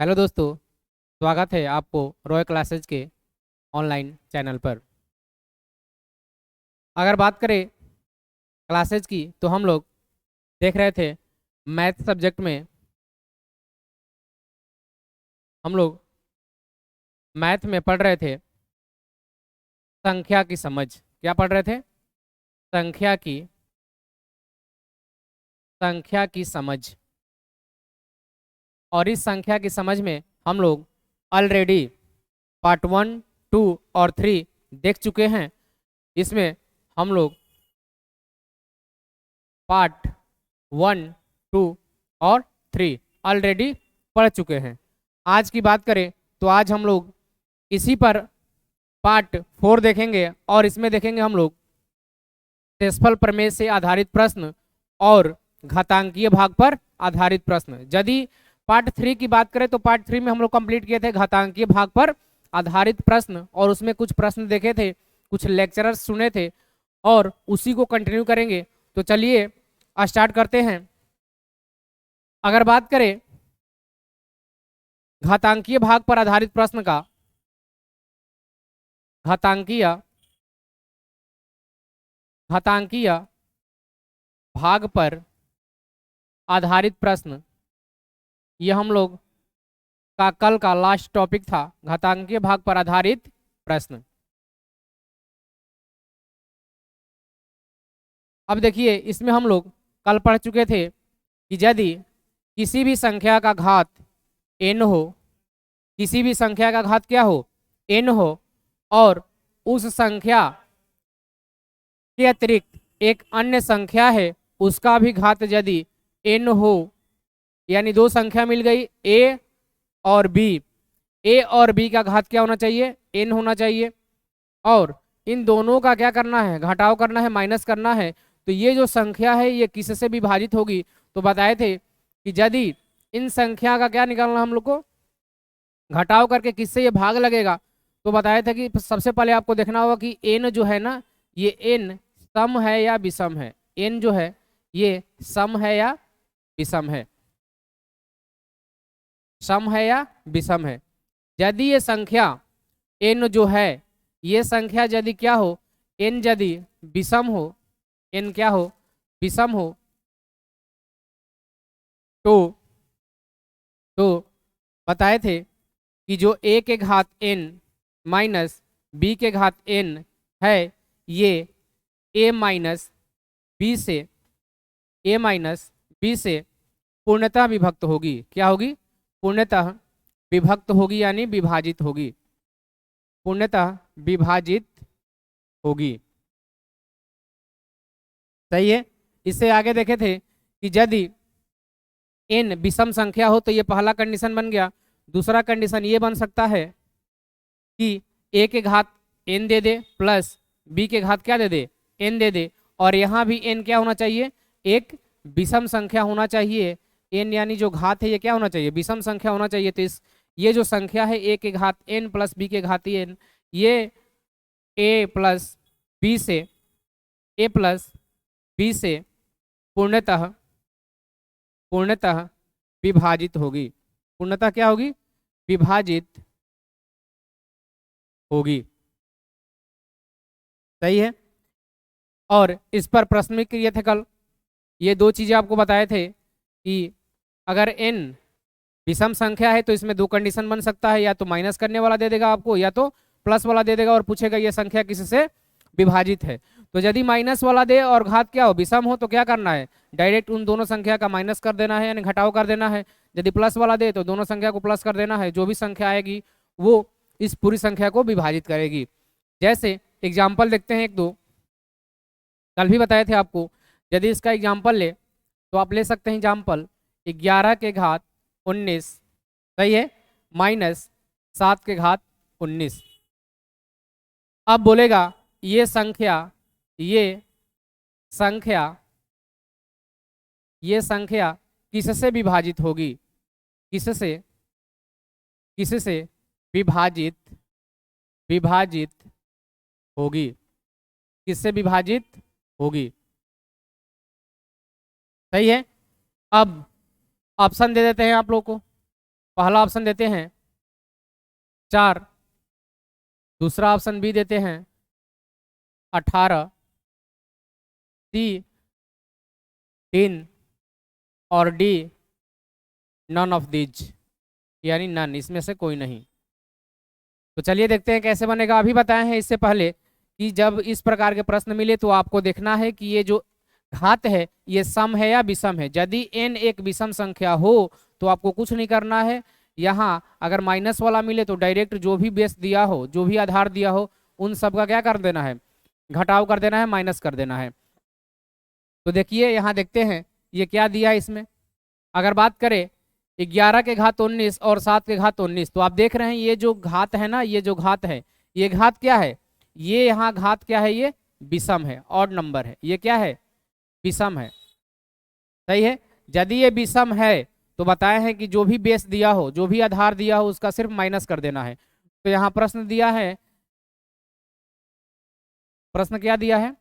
Hello दोस्तों। स्वागत है आपको रॉय क्लासेज के ऑनलाइन चैनल पर। अगर बात करें क्लासेज की तो हम लोग देख रहे थे मैथ सब्जेक्ट में हम लोग मैथ में पढ़ रहे थे संख्या की समझ। क्या पढ़ रहे थे? संख्या की संख्या की समझ। और इस संख्या की समझ में हम लोग ऑलरेडी पार्ट 1, 2 और 3 देख चुके हैं। इसमें हम लोग पार्ट 1, 2 और 3 ऑलरेडी पढ़ चुके हैं। आज की बात करें तो आज हम लोग इसी पर पार्ट 4 देखेंगे और इसमें देखेंगे हम लोग शेषफल प्रमेय से आधारित प्रश्न और घातांकीय भाग पर आधारित प्रश्न। यदि पार्ट 3 की बात करें तो पार्ट 3 में हम लोग कंप्लीट किए थे घातांकीय भाग पर आधारित प्रश्न और उसमें कुछ प्रश्न देखे थे, कुछ लेक्चरर्स सुने थे और उसी को कंटिन्यू करेंगे। तो चलिए स्टार्ट करते हैं। अगर बात करें घातांकीय भाग पर आधारित प्रश्न का, घातांकीय घातांकीय भाग पर आधारित प्रश्न, ये हम लोग का कल का लास्ट टॉपिक था, घातांकीय भाग पर आधारित प्रश्न। अब देखिए इसमें हम लोग कल पढ़ चुके थे कि यदि किसी भी संख्या का घात n हो, किसी भी संख्या का घात क्या हो? n हो, और उस संख्या के अतिरिक्त एक अन्य संख्या है उसका भी घात यदि n हो, यानी दो संख्या मिल गई a और b, a और b का घात क्या होना चाहिए? n होना चाहिए। और इन दोनों का क्या करना है? घटाव करना है, माइनस करना है। तो ये जो संख्या है ये किससे विभाजित होगी? तो बताए थे कि यदि इन संख्या का क्या निकालना हम लोग को, घटाव करके किससे ये भाग लगेगा। तो बताया था कि सबसे पहले आपको देखना होगा कि n जो है ना, ये n सम है या विषम है। n जो है ये सम है या विषम है, सम है या विषम है। यदि ये संख्या n जो है, ये संख्या यदि क्या हो, n यदि विषम हो, n क्या हो? विषम हो, तो बताए थे कि जो a के घात n माइनस b के घात n है, ये a माइनस b से पूर्णतः विभक्त होगी। क्या होगी? पूर्णतः विभक्त होगी, यानी विभाजित होगी, पूर्णतः विभाजित होगी। सही है। इससे आगे देखे थे कि यदि n विषम संख्या हो तो ये पहला कंडीशन बन गया। दूसरा कंडीशन ये बन सकता है कि a के घात n दे दे प्लस b के घात क्या दे दे? n दे दे। और यहाँ भी n क्या होना चाहिए? एक विषम संख्या होना चाहिए। n यानी जो घात है ये क्या होना चाहिए? विषम संख्या होना चाहिए। तो इस ये जो संख्या है a के घात n प्लस b के घात n, ये a प्लस b से पूर्णतः विभाजित होगी। पूर्णतः क्या होगी? विभाजित होगी। सही है। और इस पर प्रश्न भी किए थे कल। ये दो चीजें आपको बताए थे कि अगर n विषम संख्या है तो इसमें दो कंडीशन बन सकता है, या तो माइनस करने वाला दे देगा आपको या तो प्लस वाला दे देगा और पूछेगा ये संख्या किससे विभाजित है। तो यदि माइनस वाला दे और घात क्या हो? विषम हो, तो क्या करना है? डायरेक्ट उन दोनों संख्या का माइनस कर देना है, यानी घटाव कर देना है। यदि प्लस वाला दे तो दोनों संख्या को प्लस कर देना है। जो भी संख्या आएगी वो इस पूरी संख्या को विभाजित करेगी। जैसे एग्जाम्पल देखते हैं एक दो, कल भी बताए थे आपको। यदि इसका एग्जाम्पल ले तो आप ले सकते हैं एग्जाम्पल 11 के घात 19, सही है, माइनस 7 के घात 19। अब बोलेगा ये संख्या ये संख्या ये संख्या किससे विभाजित होगी? किससे किससे विभाजित विभाजित होगी? किससे विभाजित होगी? सही है। अब ऑप्शन दे देते हैं आप लोग को। पहला ऑप्शन देते हैं 4, दूसरा ऑप्शन बी देते हैं 18, सी 3 और डी नन ऑफ दीज, यानी नन, इसमें से कोई नहीं। तो चलिए देखते हैं कैसे बनेगा। अभी बताए हैं इससे पहले कि जब इस प्रकार के प्रश्न मिले तो आपको देखना है कि ये जो घात है ये सम है या विषम है। यदि n एक विषम संख्या हो तो आपको कुछ नहीं करना है। यहाँ अगर माइनस वाला मिले तो डायरेक्ट जो भी बेस दिया हो, जो भी आधार दिया हो, उन सब का क्या कर देना है, घटाव कर देना है, माइनस कर देना है। तो देखिए यहाँ देखते हैं ये क्या दिया है इसमें। अगर बात करें 11 के घात 19 और 7 के घात 19, तो आप देख रहे हैं ये जो घात है ना, ये जो घात है, ये घात क्या है, ये यहाँ घात क्या है, ये विषम है, ऑड नंबर है, ये क्या है, विषम है। सही है। यदि ये विषम है तो बताए हैं कि जो भी बेस दिया हो, जो भी आधार दिया हो, उसका सिर्फ माइनस कर देना है। तो यहाँ प्रश्न दिया है, प्रश्न क्या दिया है,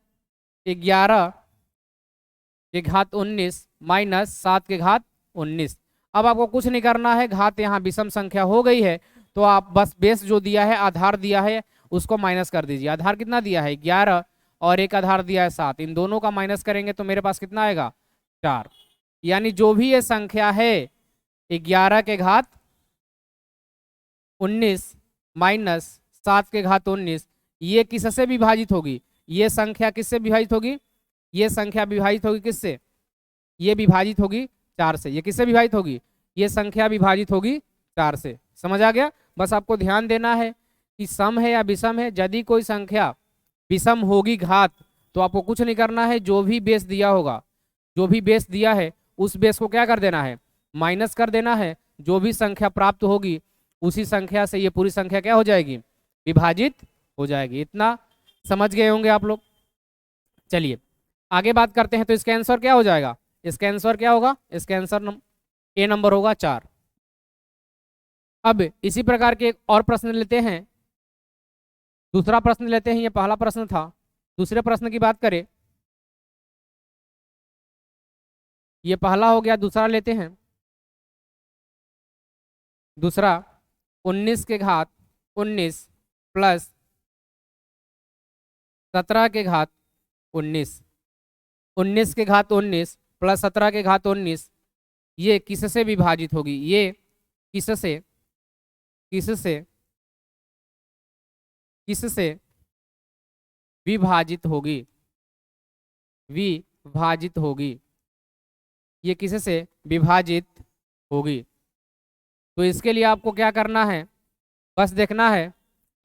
11 के घात 19 माइनस 7 के घात 19। अब आपको कुछ नहीं करना है, घात यहाँ विषम संख्या हो गई है तो आप बस बेस जो दिया है, आधार दिया है, उसको माइनस कर दीजिए। आधार कितना दिया है, 11, और एक आधार दिया है 7, इन दोनों का माइनस करेंगे तो मेरे पास कितना आएगा, 4। यानी जो भी ये संख्या है 11 के घात 19 माइनस 7 के घात 19, ये किससे विभाजित होगी, ये संख्या किससे विभाजित होगी, ये संख्या विभाजित होगी किससे, ये विभाजित होगी 4 से। ये किससे विभाजित होगी, ये संख्या विभाजित होगी 4 से। समझ आ गया। बस आपको ध्यान देना है कि सम है या विषम है। यदि कोई संख्या विषम होगी घात, तो आपको कुछ नहीं करना है, जो भी बेस दिया होगा, जो भी बेस दिया है उस बेस को क्या कर देना है, माइनस कर देना है। जो भी संख्या प्राप्त होगी उसी संख्या से ये पूरी संख्या क्या हो जाएगी, विभाजित हो जाएगी। इतना समझ गए होंगे आप लोग। चलिए आगे बात करते हैं। तो इसका आंसर क्या हो जाएगा, इसका आंसर क्या होगा, इसका आंसर ए नंबर होगा 4। अब इसी प्रकार के एक और प्रश्न लेते हैं, दूसरा प्रश्न लेते हैं। ये पहला प्रश्न था, दूसरे प्रश्न की बात करें, ये पहला हो गया, दूसरा लेते हैं। दूसरा 19 के घात 19 प्लस 17 के घात 19, 19 के घात 19 प्लस 17 के घात 19, ये किससे विभाजित होगी, ये किससे किससे किससे विभाजित होगी, विभाजित होगी, ये किससे विभाजित होगी। तो इसके लिए आपको क्या करना है, बस देखना है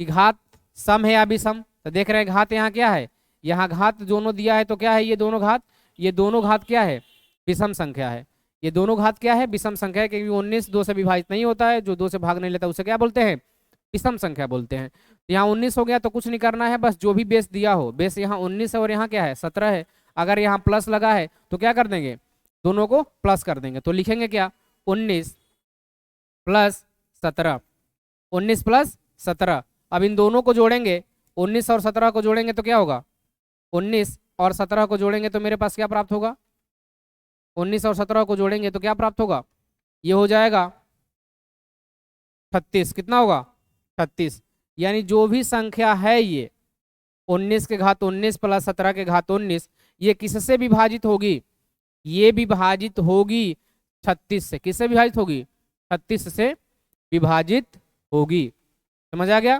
कि घात सम है या विषम। तो देख रहे हैं घात यहाँ क्या है, यहाँ घात दोनों दिया है, तो क्या है, ये दोनों घात, ये दोनों घात क्या है, विषम संख्या है। ये दोनों घात क्या है, विषम संख्या है, क्योंकि 19 2 से विभाजित नहीं होता है, जो 2 से भाग नहीं लेता उसे क्या बोलते हैं, विषम संख्या बोलते हैं। तो यहाँ 19 हो गया, तो कुछ नहीं करना है, बस जो भी बेस दिया हो, बेस यहाँ 19 है और यहाँ क्या है 17 है, अगर यहाँ प्लस लगा है तो क्या कर देंगे, दोनों को प्लस कर देंगे। तो लिखेंगे क्या, 19 प्लस 17, 19 प्लस 17। अब इन दोनों को जोड़ेंगे, 19 और 17 को जोड़ेंगे तो क्या होगा, 19 और 17 को जोड़ेंगे तो मेरे पास क्या प्राप्त होगा, 19 और 17 को जोड़ेंगे तो क्या प्राप्त होगा, ये हो जाएगा 36। कितना होगा, 36। यानी जो भी संख्या है ये 19 के घात 19 प्लस 17 के घात 19, ये किससे विभाजित होगी, ये विभाजित होगी 36 से। किससे विभाजित होगी, 36 से विभाजित होगी। समझ आ गया।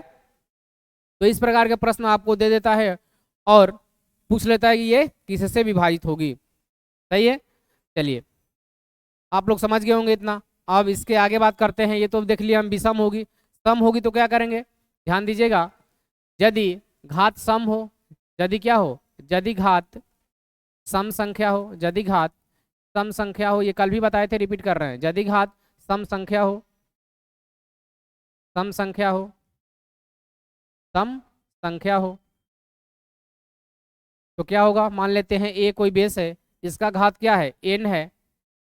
तो इस प्रकार के प्रश्न आपको दे देता है और पूछ लेता है कि ये किससे विभाजित होगी। सही है। चलिए आप लोग समझ गए होंगे इतना। अब इसके आगे बात करते हैं। ये तो देख लिया हम, विषम होगी, सम होगी तो क्या करेंगे, ध्यान दीजिएगा। यदि घात सम हो, यदि क्या हो, यदि घात सम संख्या हो, यदि घात सम संख्या हो, ये कल भी बताए थे, रिपीट कर रहे हैं। यदि घात सम संख्या हो, सम संख्या हो, सम संख्या हो, तो क्या होगा, मान लेते हैं ए कोई बेस है, इसका घात क्या है, n है,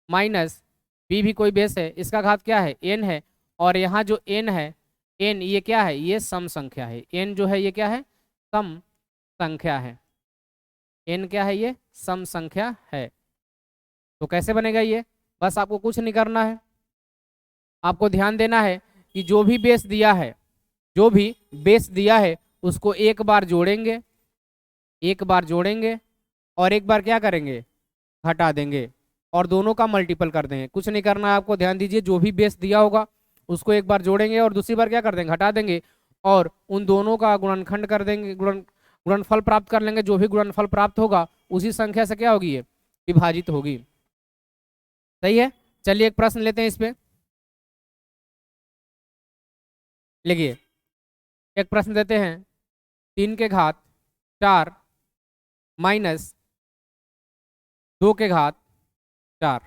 माइनस बी भी कोई बेस है, इसका घात क्या है, n है, और यहाँ जो n है, n ये क्या है, ये सम संख्या है। n जो है ये क्या है, सम संख्या है। n क्या है, ये सम संख्या है। तो कैसे बनेगा ये, बस आपको कुछ नहीं करना है, आपको ध्यान देना है कि जो भी बेस दिया है, जो भी बेस दिया है उसको एक बार जोड़ेंगे, एक बार जोड़ेंगे और एक बार क्या करेंगे, घटा देंगे और दोनों का मल्टीपल कर देंगे। कुछ नहीं करना है आपको, ध्यान दीजिए, जो भी बेस दिया होगा उसको एक बार जोड़ेंगे और दूसरी बार क्या कर देंगे, घटा देंगे और उन दोनों का गुणनखंड कर देंगे, गुणनफल प्राप्त कर लेंगे। जो भी गुणनफल प्राप्त होगा उसी संख्या से क्या होगी, ये विभाजित होगी। सही है। चलिए एक प्रश्न लेते हैं इस पे, लिखिए। एक प्रश्न देते हैं, 3 के घात 4 माइनस 2 के घात 4।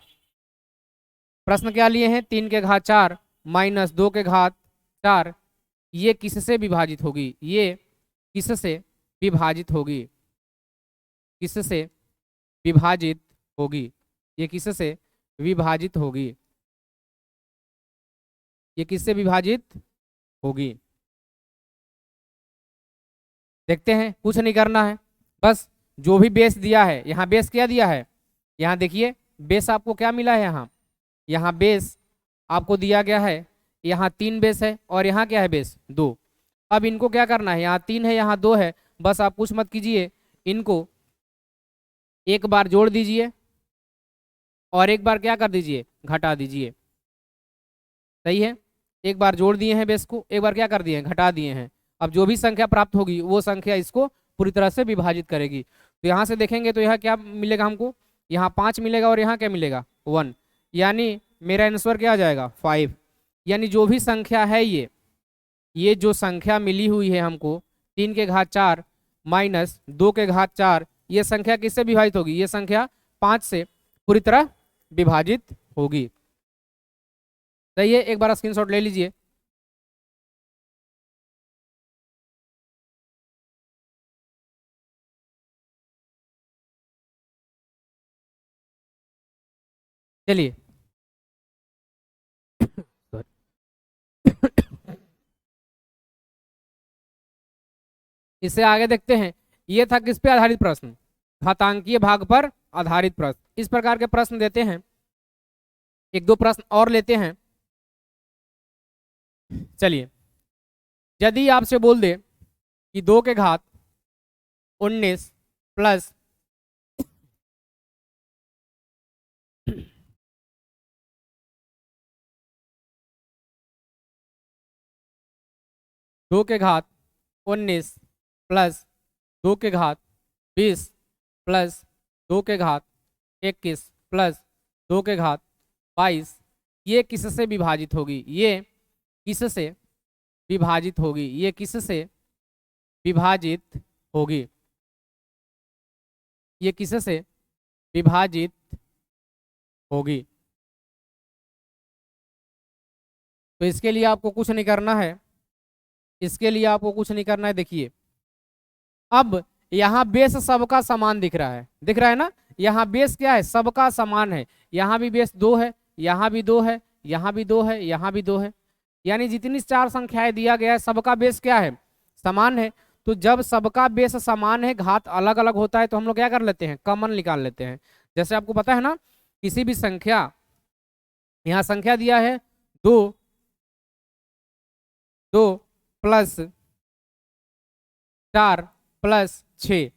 प्रश्न क्या लिए हैं, 3 के घात 4 माइनस 2 के घात 4, ये किससे विभाजित होगी, ये किससे विभाजित होगी, किससे विभाजित होगी, ये किससे विभाजित होगी, ये किससे विभाजित होगी। देखते हैं, कुछ नहीं करना है, बस जो भी बेस दिया है, यहाँ बेस क्या दिया है, यहाँ देखिए बेस आपको क्या मिला है, यहाँ बेस आपको दिया गया है, यहाँ 3 बेस है और यहाँ क्या है बेस 2। अब इनको क्या करना है, यहाँ 3 है यहाँ 2 है, बस आप कुछ मत कीजिए, इनको एक बार जोड़ दीजिए और एक बार क्या कर दीजिए, घटा दीजिए। सही है, एक बार जोड़ दिए हैं बेस को, एक बार क्या कर दिए हैं, घटा दिए हैं। अब जो भी संख्या प्राप्त होगी वो संख्या इसको पूरी तरह से विभाजित करेगी। तो यहाँ से देखेंगे तो यहाँ क्या मिलेगा हमको, यहाँ 5 मिलेगा और यहाँ क्या मिलेगा 1, यानी मेरा आंसर क्या आ जाएगा 5। यानी जो भी संख्या है ये जो संख्या मिली हुई है हमको 3 के घात 4 माइनस 2 के घात 4, ये संख्या किससे विभाजित होगी, ये संख्या 5 से पूरी तरह विभाजित होगी। सही है, एक बार स्क्रीनशॉट ले लीजिए। चलिए इससे आगे देखते हैं। ये था किस पे आधारित प्रश्न, घातांकीय भाग पर आधारित प्रश्न। इस प्रकार के प्रश्न देते हैं, एक दो प्रश्न और लेते हैं। चलिए, यदि आपसे बोल दे कि 2 के घात 19 प्लस 2 के घात 19 प्लस 2 के घात 20 प्लस 2 के घात 21 प्लस 2 के घात 22, ये किससे विभाजित होगी, ये किससे विभाजित होगी, ये किससे विभाजित होगी, ये किससे विभाजित होगी। तो इसके लिए आपको कुछ नहीं करना है, इसके लिए आपको कुछ नहीं करना है। देखिए, अब यहाँ बेस सबका समान दिख रहा है, दिख रहा है ना, यहाँ बेस क्या है, सबका समान है। यहाँ भी बेस 2 है, यहाँ भी 2 है, यहाँ भी 2 है, यहाँ भी 2 है, यानी जितनी 4 संख्याएं दिया गया है सबका बेस क्या है, समान है। तो जब सबका बेस समान है, घात अलग अलग होता है, तो हम लोग क्या कर लेते हैं, कॉमन निकाल लेते हैं। जैसे आपको पता है ना, किसी भी संख्या, यहाँ संख्या दिया है 2 प्लस 4 प्लस 6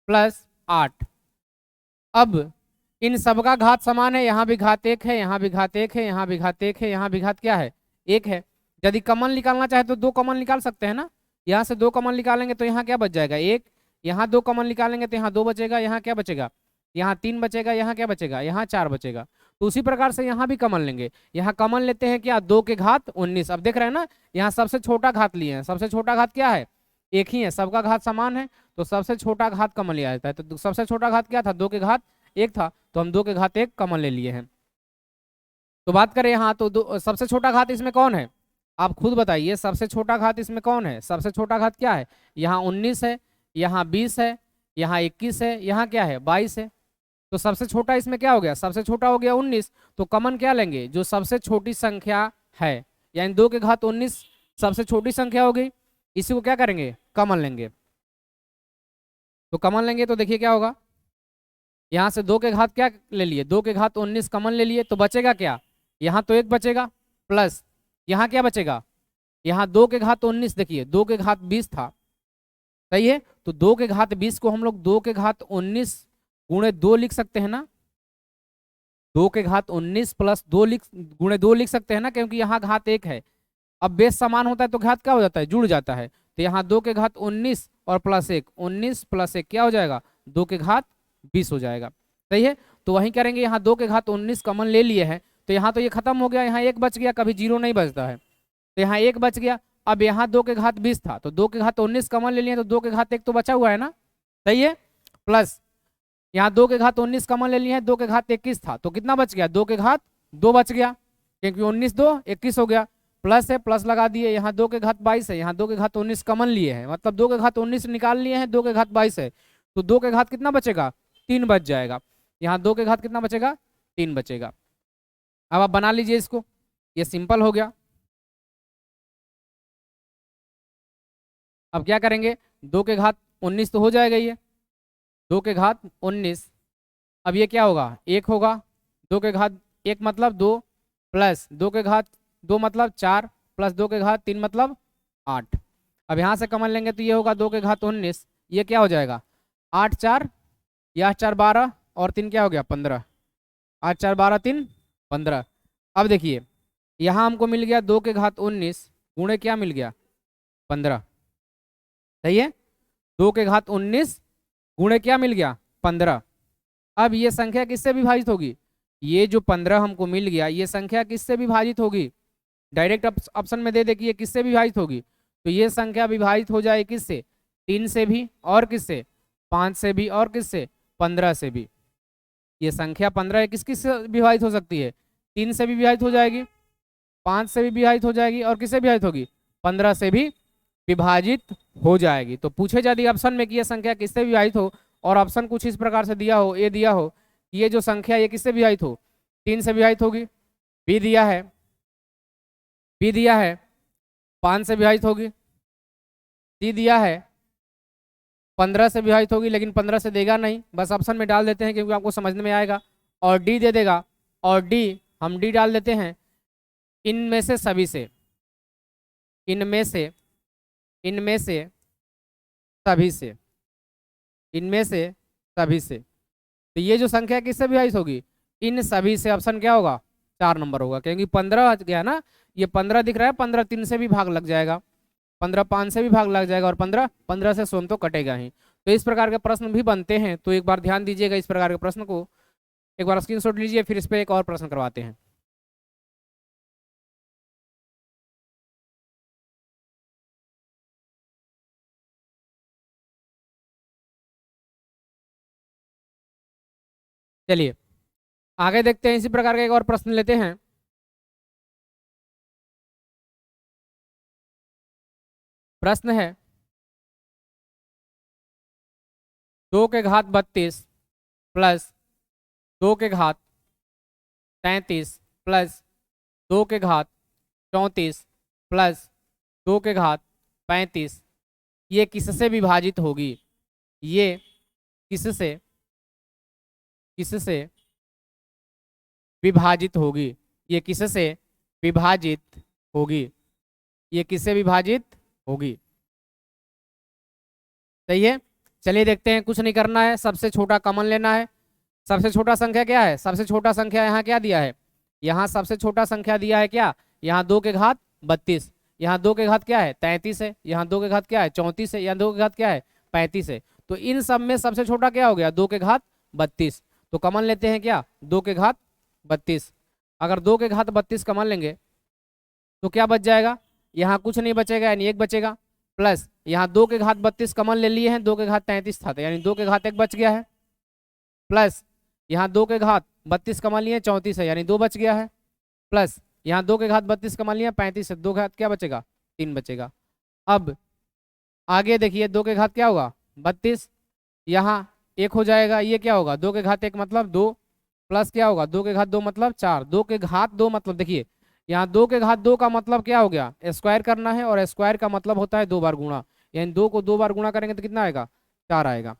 प्लस 8। अब इन सबका घात समान है, यहाँ भी घात 1 है, यहाँ भी घात 1 है, यहाँ भी घात 1 है, यहाँ भी घात क्या है 1 है। यदि कॉमन निकालना चाहे तो 2 कॉमन निकाल सकते हैं ना, यहाँ से 2 कॉमन निकालेंगे तो यहाँ क्या बच जाएगा 1, यहाँ 2 कॉमन निकालेंगे तो यहाँ 2 बचेगा, यहाँ क्या बचेगा, यहाँ 3 बचेगा, यहाँ क्या बचेगा, यहाँ 4 बचेगा। तो उसी प्रकार से यहाँ भी कॉमन लेंगे, यहाँ कॉमन लेते हैं क्या 2 के घात 19। अब देख रहे हैं ना, यहाँ सबसे छोटा घात लिए हैं, सबसे छोटा घात क्या है, एक ही है, सबका घात समान है, तो सबसे छोटा घात कॉमन लिया जाता है। तो सबसे छोटा घात क्या था, 2 के घात 1 था, तो हम 2 के घात 1 कॉमन ले लिए हैं। तो बात करें यहाँ तो सबसे छोटा घात इसमें कौन है, आप खुद बताइए, सबसे छोटा घात इसमें कौन है, सबसे छोटा घात क्या है, यहाँ 19 है, यहाँ 20 है, यहाँ 21 है, यहाँ क्या है 22 है। तो सबसे छोटा इसमें क्या हो गया, सबसे छोटा हो गया 19। तो कॉमन क्या लेंगे, जो सबसे छोटी संख्या है, यानी 2 के घात 19 सबसे छोटी संख्या हो गई, इसी को क्या करेंगे, कॉमन लेंगे। तो कॉमन लेंगे तो देखिए क्या होगा, यहाँ से 2 के घात क्या ले लिए, 2 के घात 19 कॉमन ले लिए, तो बचेगा क्या, यहाँ तो 1 बचेगा, प्लस यहाँ क्या बचेगा, यहाँ 2 के घात 19, देखिए 2 के घात 20 था, सही है। तो 2 के घात 20 को हम लोग 2 के घात 19 गुणे 2 लिख सकते हैं ना, 2 के घात 19 प्लस 2 गुणे 2 लिख सकते हैं ना, क्योंकि यहाँ घात 1 है। अब बेस समान होता है तो घात क्या हो जाता है, जुड़ जाता है। तो यहाँ 2 के घात 19 और प्लस 1, 19 प्लस 1 क्या हो जाएगा, 2 के घात 20 हो जाएगा, सही है। तो वहीं करेंगे, यहाँ 2 के घात 19 कॉमन ले लिए हैं, तो यहाँ तो ये खत्म हो गया, यहाँ 1 बच गया, कभी 0 नहीं बचता है, तो यहाँ 1 बच गया। अब यहाँ 2 के घात 20 था, तो 2 के घात 19 कॉमन ले लिए, तो 2 के घात 1 तो बचा हुआ है ना, सही है। प्लस यहाँ 2 के घात 19 कॉमन ले लिए हैं, 2 के घात 21 था, तो कितना बच गया, 2 के घात 2 बच गया, क्योंकि 19 2 21 हो गया। प्लस है, प्लस लगा दिए, यहाँ 2 के घात 22 है, यहाँ 2 के घात 19 कॉमन लिए हैं, मतलब 2 के घात 19 निकाल लिए हैं, 2 के घात 22 है, तो 2 के घात कितना बचेगा, 3 बच जाएगा। यहाँ 2 के घात कितना बचेगा, 3 बचेगा। अब आप बना लीजिए इसको, ये सिंपल हो गया। अब क्या करेंगे, 2 के घात 19 तो हो जाएगा ये, 2 के घात 19, अब ये क्या होगा, 1 होगा, 2 के घात 1 मतलब 2, प्लस 2 के घात 2 मतलब 4, प्लस 2 के घात 3 मतलब 8। अब यहाँ से कॉमन लेंगे तो ये होगा 2 के घात 19, ये क्या हो जाएगा, 8 4, यह 4 12 और 3 क्या हो गया 15, 8 4 12 3 15। अब देखिए यहाँ हमको मिल गया 2 के घात 19 गुणे क्या मिल गया 15, सही है। 2 के घात 19 गुणे क्या मिल गया 15। अब ये संख्या किससे विभाजित होगी, ये जो 15 हमको मिल गया ये संख्या किससे विभाजित होगी, डायरेक्ट ऑप्शन में दे दे कि ये किससे विभाजित होगी, तो ये संख्या विभाजित हो जाए किससे, 3 से भी, और किससे 5 से भी, और किससे 15 से भी। ये संख्या 15 किस किस से विभाजित हो सकती है, 3 से भी विभाजित हो जाएगी, 5 से भी विभाजित हो जाएगी, और किससे विभाजित होगी 15 से भी विभाजित हो जाएगी। तो पूछे यदि ऑप्शन में कि ये संख्या किससे विभाजित हो, और ऑप्शन कुछ इस प्रकार से दिया हो, ए दिया हो कि ये जो संख्या ये किससे विभाजित हो, 3 से विभाजित होगी, बी दिया है, बी दिया है 5 से विभाजित होगी, सी दिया है 15 से विभाजित होगी, लेकिन 15 से देगा नहीं, बस ऑप्शन में डाल देते हैं क्योंकि आपको समझने में आएगा, और डी दे देगा, और डी हम डी डाल देते हैं, इनमें से सभी से, इनमें से, इनमें से सभी से, इनमें से सभी से। तो ये जो संख्या किससे विभाजित होगी, इन सभी से, ऑप्शन क्या होगा 4 नंबर होगा, क्योंकि 15 गया ना, ये 15 दिख रहा है, 15 3 से भी भाग लग जाएगा, 15 5 से भी भाग लग जाएगा, और 15 से सोम तो कटेगा ही। तो इस प्रकार के प्रश्न भी बनते हैं, तो एक बार ध्यान दीजिएगा इस प्रकार के प्रश्न को, एक बार स्क्रीनशॉट लीजिए, फिर इस पर एक और प्रश्न करवाते हैं। चलिए आगे देखते हैं, इसी प्रकार का एक और प्रश्न लेते हैं। प्रश्न है 2 के घात 32 प्लस 2 के घात 33 प्लस 2 के घात 34 प्लस 2 के घात 35 ये किससे विभाजित होगी, ये किससे, किससे विभाजित होगी, ये किससे विभाजित होगी, ये किससे विभाजित होगी, सही है। चलिए देखते हैं, कुछ नहीं करना है, सबसे छोटा कॉमन लेना है। सबसे छोटा संख्या क्या है, सबसे छोटा संख्या यहाँ क्या दिया है, यहाँ सबसे छोटा संख्या दिया है क्या, यहाँ 2 के घात 32, यहाँ 2 के घात क्या है 33 है, यहाँ 2 के घात क्या है 34 है, यहाँ 2 के घात क्या है 35 है। तो इन सब में सबसे छोटा क्या हो गया 2 के घात 32, तो कॉमन लेते हैं क्या 2 के घात 32। अगर 2 के घात 32 कॉमन लेंगे तो क्या बच जाएगा, यहाँ कुछ नहीं बचेगा, यानी 1 बचेगा, प्लस यहाँ 2 के घात 32 कॉमन ले लिए हैं, 2 के घात 33 था, तो यानी 2 के घात 1 बच गया है, प्लस यहाँ 2 के घात 32 कमा लिए 34 है, यानी 2 बच गया है, प्लस यहाँ 2 के घात 32 कमा लिया 35 है, 2 के घात क्या बचेगा 3 बचेगा। अब आगे देखिए 2 के घात क्या होगा 32, यहाँ 1 हो जाएगा, ये क्या होगा 2 के घात 1 मतलब 2, प्लस क्या होगा 2 के घात 2 मतलब 4, 2 के घात 2 मतलब देखिए यहाँ 2 के घात 2 का मतलब क्या हो गया स्क्वायर करना है, और स्क्वायर का मतलब होता है 2 बार गुणा, यानी 2 को 2 बार गुणा करेंगे तो कितना आएगा 4 आएगा।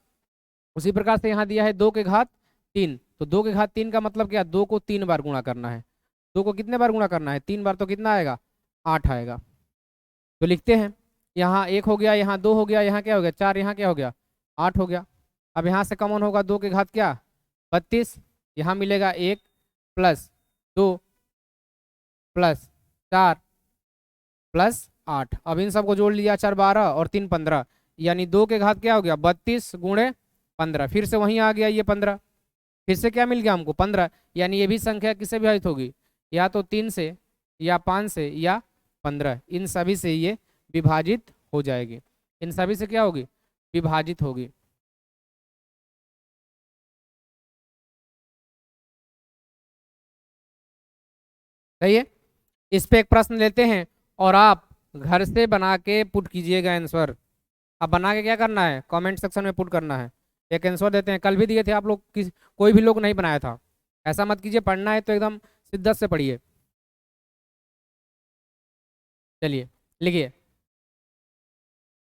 उसी प्रकार से यहाँ दिया है 2 के घात 3, तो 2 के घात 3 का मतलब क्या 2 को 3 बार गुणा करना है, 2 को कितने बार गुणा करना है, 3 बार, तो कितना आएगा, 8 आएगा। तो लिखते हैं, यहाँ 1 हो गया, यहाँ 2 हो गया, यहाँ क्या हो गया 4, यहाँ क्या हो गया 8 हो गया। अब यहाँ से कॉमन होगा 2 के घात क्या 32, यहाँ मिलेगा 1 प्लस 2 प्लस 4 प्लस 8। अब इन सबको जोड़ लिया, 4 12 और 3 15, यानी 2 के घात क्या हो गया 32 गुणे 15, फिर से वहीं आ गया ये 15, फिर से क्या मिल गया हमको 15, यानी ये भी संख्या किससे विभाजित होगी, या तो 3 से या 5 से या 15, इन सभी से ये विभाजित हो जाएगी, इन सभी से क्या होगी, विभाजित होगी। सही है। इस पे एक प्रश्न लेते हैं और आप घर से बना के पुट कीजिएगा आंसर। अब बना के क्या करना है, कमेंट सेक्शन में पुट करना है। एक आंसर देते हैं, कल भी दिए थे आप लोग, कोई भी लोग नहीं बनाया था, ऐसा मत कीजिए, पढ़ना है तो एकदम शिद्दत से पढ़िए। चलिए लिखिए,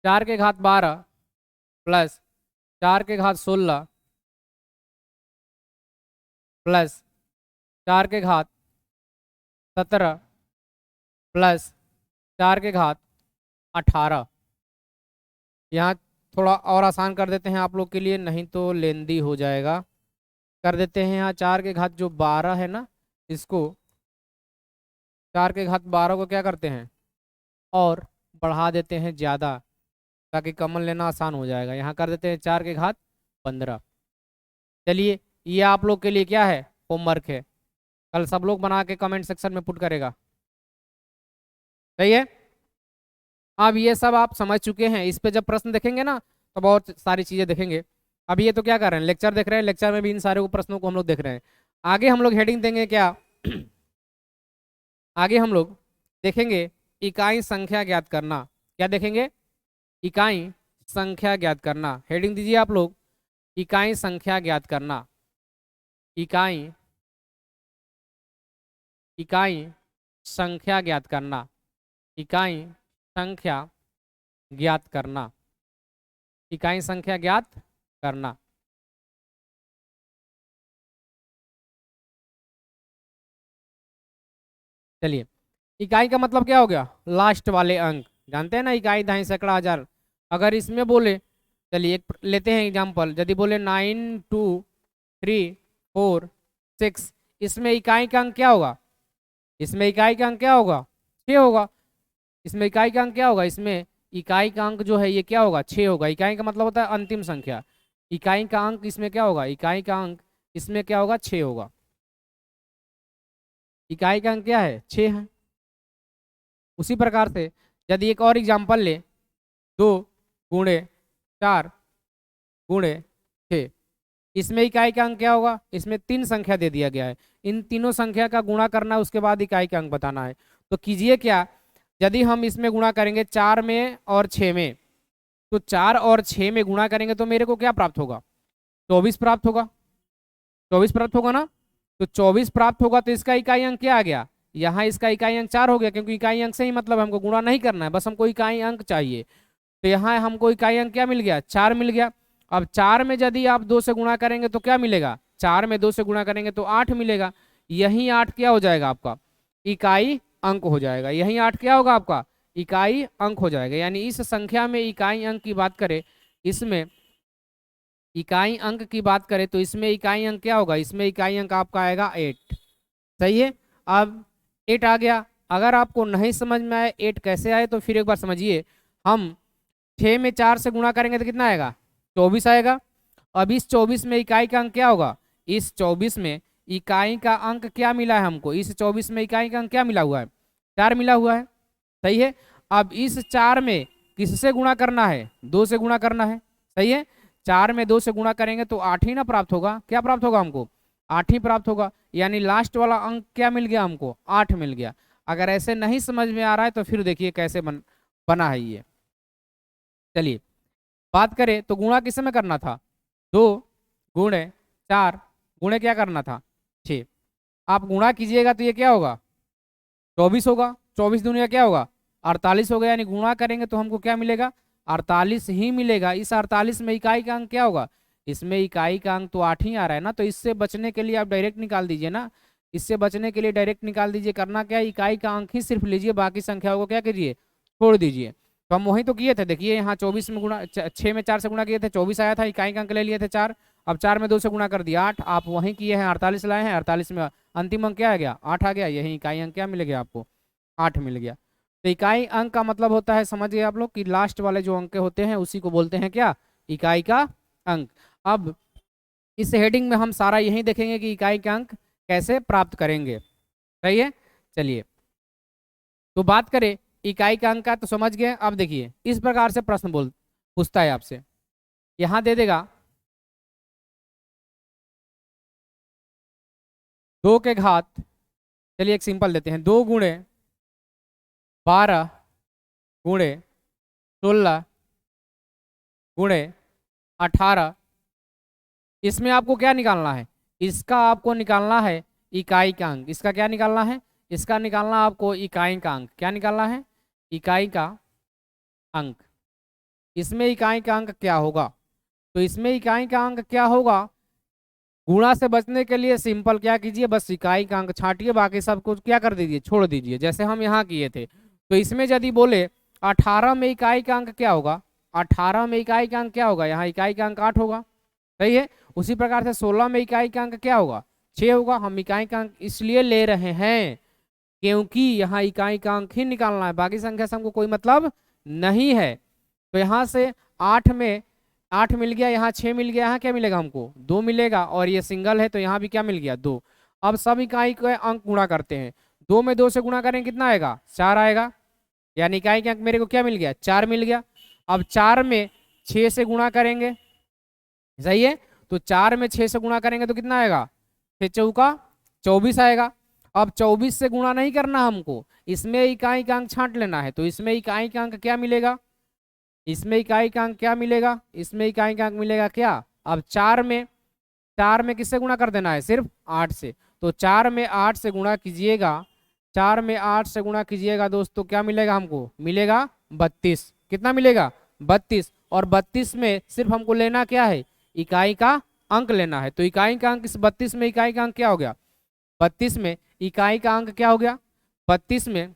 4 के घात 12 प्लस 4 के घात 16 प्लस 4 के घात 17 प्लस 4 के घात 18। यहाँ थोड़ा और आसान कर देते हैं आप लोग के लिए, नहीं तो लेंदी हो जाएगा। कर देते हैं यहाँ 4 के घात जो 12 है ना, इसको 4 के घात 12 को क्या करते हैं और बढ़ा देते हैं ज़्यादा, ताकि कॉमन लेना आसान हो जाएगा। यहाँ कर देते हैं 4 के घात 15। चलिए ये आप लोग के लिए क्या है, होमवर्क है, कल सब लोग बना के कमेंट सेक्शन में पुट करेगा। सही है। अब ये सब आप समझ चुके हैं, इस पे जब प्रश्न देखेंगे ना तो बहुत सारी चीजें देखेंगे। अब ये तो क्या कर रहे हैं, लेक्चर देख रहे हैं, लेक्चर में भी इन सारे प्रश्नों को हम लोग देख रहे हैं। आगे हम लोग हेडिंग देंगे क्या आगे हम लोग देखेंगे इकाई संख्या ज्ञात करना। क्या देखेंगे, इकाई संख्या ज्ञात करना। हेडिंग दीजिए आप लोग, इकाई संख्या ज्ञात करना। इकाई इकाई संख्या ज्ञात करना। इकाई संख्या ज्ञात करना। इकाई संख्या ज्ञात करना। चलिए, इकाई का मतलब क्या हो गया, लास्ट वाले अंक, जानते हैं ना, इकाई दहाई सैकड़ा हजार। अगर इसमें बोले, चलिए एक लेते हैं एग्जांपल, यदि बोले 9 2 3 4 6, इसमें इकाई का अंक क्या होगा, इसमें इकाई का अंक क्या होगा 6 होगा। इसमें इकाई का अंक क्या होगा, इसमें इकाई का अंक जो है ये क्या होगा 6 होगा। इकाई का मतलब होता है अंतिम संख्या, इकाई का अंक इसमें क्या होगा, इकाई का अंक इसमें क्या होगा 6 होगा। इकाई का अंक क्या है 6 है। उसी प्रकार से यदि एक और एग्जाम्पल ले, 2 गुणे 4 गुणे 6, इसमें इकाई का अंक क्या होगा, इसमें 3 संख्या दे दिया गया है, इन तीनों संख्या का गुणा करना है, उसके बाद इकाई का अंक बताना है। तो कीजिए क्या, यदि हम इसमें गुणा करेंगे 4 में और 6 में, तो 4 और 6 में गुणा करेंगे तो मेरे को क्या प्राप्त होगा, 24 प्राप्त होगा। 24 प्राप्त होगा ना, तो 24 प्राप्त होगा, तो इसका इकाई अंक क्या आ गया, यहाँ इसका इकाई अंक 4 हो गया, क्योंकि इकाई अंक से ही मतलब हमको गुणा नहीं करना है, बस हमको इकाई अंक चाहिए। तो यहाँ हमको इकाई अंक क्या मिल गया, 4 मिल गया। अब 4 में यदि आप 2 से गुणा करेंगे तो क्या मिलेगा, 4 में 2 से गुणा करेंगे तो 8 मिलेगा। यही 8 क्या हो जाएगा आपका, इकाई अंक हो जाएगा। यही 8 क्या होगा आपका, इकाई अंक हो जाएगा। यानी इस संख्या में इकाई अंक की बात करें, इसमें इकाई अंक की बात करें तो इसमें इकाई अंक क्या होगा, इसमें इकाई अंक आपका आएगा 8। सही है। अब 8 आ गया। अगर आपको नहीं समझ में आए 8 कैसे आए, तो फिर एक बार समझिए, हम 6 में 4 से गुणा करेंगे तो कितना आएगा, 24 आएगा। अब इस 24 में इकाई का अंक क्या होगा, इस 24 में इकाई का अंक क्या मिला है हमको, इस 24 में इकाई का अंक क्या मिला हुआ है, 4 मिला हुआ है। सही है। अब इस 4 में किससे गुणा करना है, 2 से गुणा करना है। सही है। 4 में 2 से गुणा करेंगे तो 8 ही ना प्राप्त होगा, क्या प्राप्त होगा हमको, 8 ही प्राप्त होगा। यानी लास्ट वाला अंक क्या मिल गया हमको, 8 मिल गया। अगर ऐसे नहीं समझ में आ रहा है तो फिर देखिए कैसे बना है ये। चलिए बात करें तो गुणा किस में करना था, 2 गुणे 4 गुणे क्या करना था 6। आप गुणा कीजिएगा तो ये क्या होगा 24 होगा, 24 दुनिया क्या होगा 48 होगा। यानी गुणा करेंगे तो हमको क्या मिलेगा, 48 ही मिलेगा। इस 48 में इकाई का अंक क्या होगा, इसमें इकाई का अंक तो 8 ही आ रहा है ना, तो इससे बचने के लिए आप डायरेक्ट निकाल दीजिए ना, इससे बचने के लिए डायरेक्ट निकाल दीजिए। करना क्या है, इकाई का अंक ही सिर्फ लीजिए, बाकी संख्याओं को क्या कीजिए, छोड़ दीजिए। तो हम वही तो किए थे, देखिए यहाँ 24 में गुणा 6 में 4 से गुणा किए थे, 24 आया था, इकाई का अंक ले लिए थे 4। अब 4 में 2 से गुणा कर दिया 8, आप वहीं किए हैं 48 लाए हैं, 48 में अंतिम अंक क्या आ गया, 8 आ गया। यही इकाई अंक क्या मिल गया आपको, 8 मिल गया। तो इकाई अंक का मतलब होता है, समझ गए आप लोग, कि लास्ट वाले जो अंक होते हैं उसी को बोलते हैं क्या, इकाई का अंक। अब इस हेडिंग में हम सारा यही देखेंगे कि इकाई का अंक कैसे प्राप्त करेंगे। सही है, चलिए तो बात करें इकाई का अंक का, तो समझ गए। अब देखिए इस प्रकार से प्रश्न पूछता है आपसे, यहां दे देगा 2 के घात, चलिए एक सिंपल देते हैं, 2 गुणे 12 गुणे 16 गुणे 18। इसमें आपको क्या निकालना है, इसका आपको निकालना है इकाई का अंक। इसका क्या निकालना है, इसका निकालना आपको इकाई का अंक। क्या निकालना है, इकाई का अंक। इसमें इकाई का अंक क्या होगा, तो इसमें इकाई का अंक क्या होगा, गुणा से बचने के लिए सिंपल क्या कीजिए, बस इकाई का अंक छाटिए, बाकी सब कुछ क्या कर दीजिए, छोड़ दीजिए, जैसे हम यहाँ किए थे। तो इसमें यदि बोले 18 में इकाई का अंक क्या होगा, 18 में इकाई का अंक क्या होगा, यहाँ इकाई का अंक 8 होगा। सही है, उसी प्रकार से 16 में इकाई का अंक क्या होगा, 6 होगा। हम इकाई का अंक इसलिए ले रहे हैं क्योंकि यहाँ इकाई का अंक ही निकालना है, बाकी संख्या से हमको कोई मतलब नहीं है। तो यहाँ से 8 में 8 मिल गया, यहाँ 6 मिल गया, यहाँ क्या मिलेगा हमको, 2 मिलेगा, और ये सिंगल है तो यहाँ भी क्या मिल गया, 2। अब सब इकाई के अंक गुणा करते हैं, 2 में 2 से गुणा करेंगे कितना आएगा, 4 आएगा, यानी इकाई के अंक मेरे को क्या मिल गया, 4 मिल गया। अब 4 में 6 से गुणा करेंगे, सही है, तो 4 में 6 से गुणा करेंगे तो कितना आएगा, 6 चौका 24 आएगा। अब 24 से गुणा नहीं करना हमको, इसमें इकाई का अंक छांट लेना है, तो इसमें इकाई का अंक क्या मिलेगा, इसमें इकाई का अंक क्या मिलेगा, इसमें इकाई का अंक मिलेगा क्या, अब 4 में किससे गुणा कर देना है, सिर्फ 8 से। तो 4 में 8 से गुणा कीजिएगा, 4 में 8 से गुणा कीजिएगा दोस्तों, क्या मिलेगा हमको, मिलेगा 32। कितना मिलेगा, 32। और 32 में सिर्फ हमको लेना क्या है, इकाई का अंक लेना है। तो इकाई का अंक, इस 32 में इकाई का अंक क्या हो गया, 32 में इकाई का अंक क्या हो गया, 32 में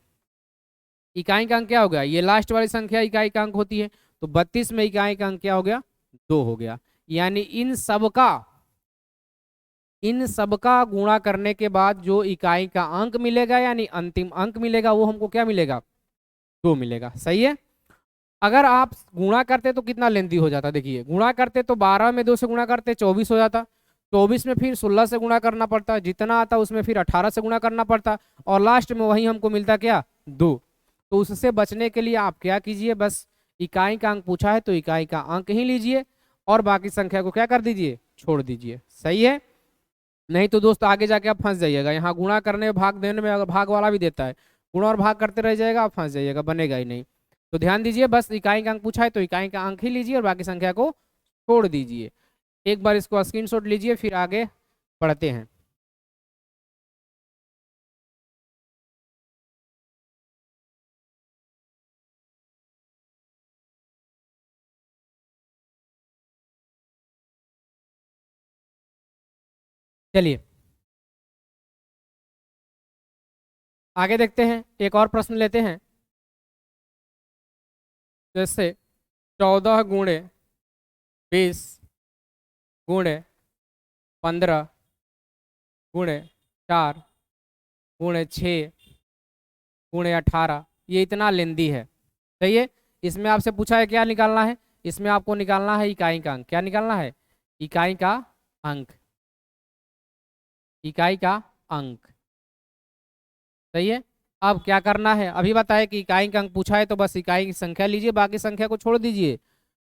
इकाई का अंक क्या हो गया, ये लास्ट वाली संख्या इकाई का अंक होती है, तो 32 में इकाई का अंक क्या हो गया, 2 हो गया। यानी इन सबका गुणा करने के बाद जो इकाई का अंक मिलेगा, यानी अंतिम अंक मिलेगा, वो हमको क्या मिलेगा, 2 मिलेगा। सही है, अगर आप गुणा करते तो कितना लेंथी हो जाता, देखिए गुणा करते तो 12 में 2 से गुणा करते 24 हो जाता, 24 में फिर 16 से गुणा करना पड़ता, जितना आता उसमें फिर 18 से गुणा करना पड़ता, और लास्ट में वही हमको मिलता क्या, 2। तो उससे बचने के लिए आप क्या कीजिए, बस इकाई का अंक पूछा है तो इकाई का अंक ही लीजिए, और बाकी संख्या को क्या कर दीजिए, छोड़ दीजिए। सही है, नहीं तो दोस्त आगे जाके आप फंस जाइएगा, यहाँ गुणा करने में भाग देने में अगर भाग वाला भी देता है, गुणा और भाग करते रह जाएगा, आप फंस जाइएगा, बनेगा ही नहीं। तो ध्यान दीजिए, बस इकाई का अंक पूछा है तो इकाई का अंक ही लीजिए और बाकी संख्या को छोड़ दीजिए। एक बार इसको स्क्रीनशॉट लीजिए, फिर आगे बढ़ते हैं। चलिए आगे देखते हैं, एक और प्रश्न लेते हैं। जैसे 14 गुणे 20 गुणे 15 गुणे 4 गुणे 6 गुणे 18, ये इतना लेंदी है। सही है, इसमें आपसे पूछा है क्या निकालना है, इसमें आपको निकालना है इकाई का अंक। क्या निकालना है, इकाई का अंक, इकाई का अंक। सही है, अब क्या करना है, अभी बताए कि इकाई का अंक पूछा है तो बस इकाई की संख्या लीजिए, बाकी संख्या को छोड़ दीजिए।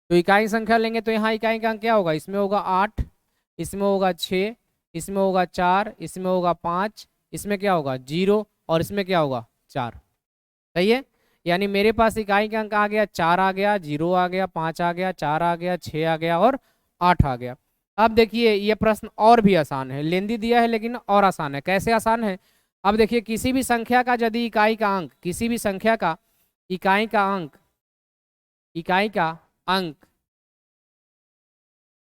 तो इकाई संख्या लेंगे तो यहाँ इकाई का अंक क्या होगा, इसमें होगा 8, इसमें होगा 6, इसमें होगा 4, इसमें होगा 5, इसमें क्या होगा 0, और इसमें क्या होगा 4। सही है, यानी मेरे पास इकाई का अंक आ गया 4 आ गया, 0 आ गया, 5 आ गया, 4 आ गया, 6 आ गया और 8 आ गया। अब देखिए ये प्रश्न और भी आसान है, लेंदी दिया है लेकिन और आसान है। कैसे आसान है, अब देखिए किसी भी संख्या का यदि इकाई का अंक, किसी भी संख्या का इकाई का अंक, इकाई का अंक,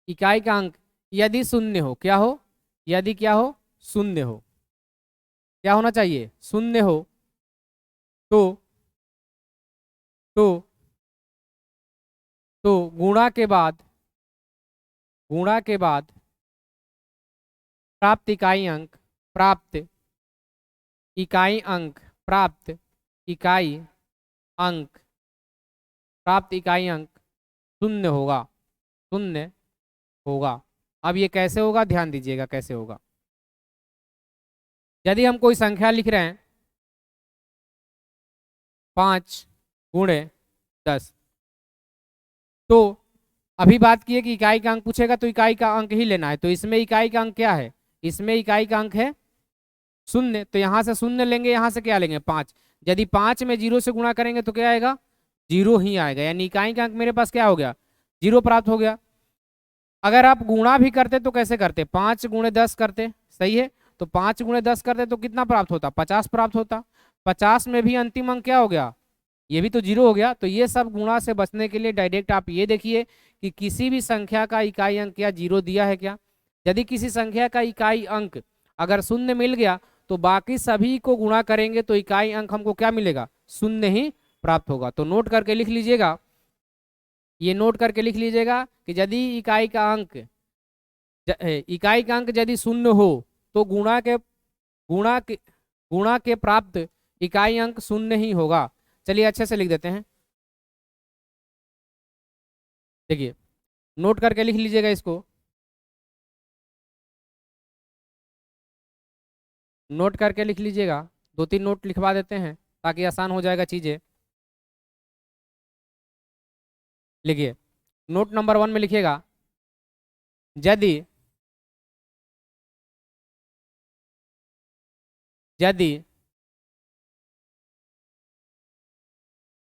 इकाई का अंक यदि शून्य हो, क्या हो, यदि क्या हो, शून्य हो, क्या होना चाहिए, शून्य हो। तो तो तो गुणा के बाद प्राप्त इकाई अंक, प्राप्त इकाई अंक, प्राप्त इकाई अंक, प्राप्त इकाई अंक शून्य होगा, शून्य होगा। अब ये कैसे होगा, ध्यान दीजिएगा कैसे होगा। यदि हम कोई संख्या लिख रहे हैं 5 × 10, तो अभी बात की है कि इकाई का अंक पूछेगा तो इकाई का अंक ही लेना है। तो इसमें इकाई का अंक क्या है, इसमें इकाई का अंक है शून्य। तो यहां से शून्य लेंगे, यहां से क्या लेंगे, 5। यदि 5 में 0 से गुणा करेंगे तो क्या आएगा, 0 ही आएगा। यानी इकाई का अंक मेरे पास क्या हो गया, 0 प्राप्त हो गया। अगर आप गुणा भी करते तो कैसे करते, 5 × 10 करते, सही है। तो 5 × 10 करते तो कितना प्राप्त होता, 50 प्राप्त होता। 50 में भी अंतिम अंक क्या हो गया, ये भी तो 0 हो गया। तो ये सब गुणा से बचने के लिए डायरेक्ट आप ये देखिए कि किसी भी संख्या का इकाई अंक क्या 0 दिया है क्या। यदि किसी संख्या का इकाई अंक अगर शून्य मिल गया तो बाकी सभी को गुणा करेंगे तो इकाई अंक हमको क्या मिलेगा, शून्य ही प्राप्त होगा। तो नोट करके लिख लीजिएगा, ये नोट करके लिख लीजिएगा कि यदि इकाई का अंक यदि शून्य हो तो गुणा के गुणा के प्राप्त इकाई अंक शून्य ही होगा। चलिए अच्छे से लिख देते हैं, देखिए नोट करके लिख लीजिएगा इसको, नोट करके लिख लीजिएगा। 2-3 नोट लिखवा देते हैं ताकि आसान हो जाएगा चीजें। लिखिए, नोट नंबर 1 में लिखिएगा, यदि यदि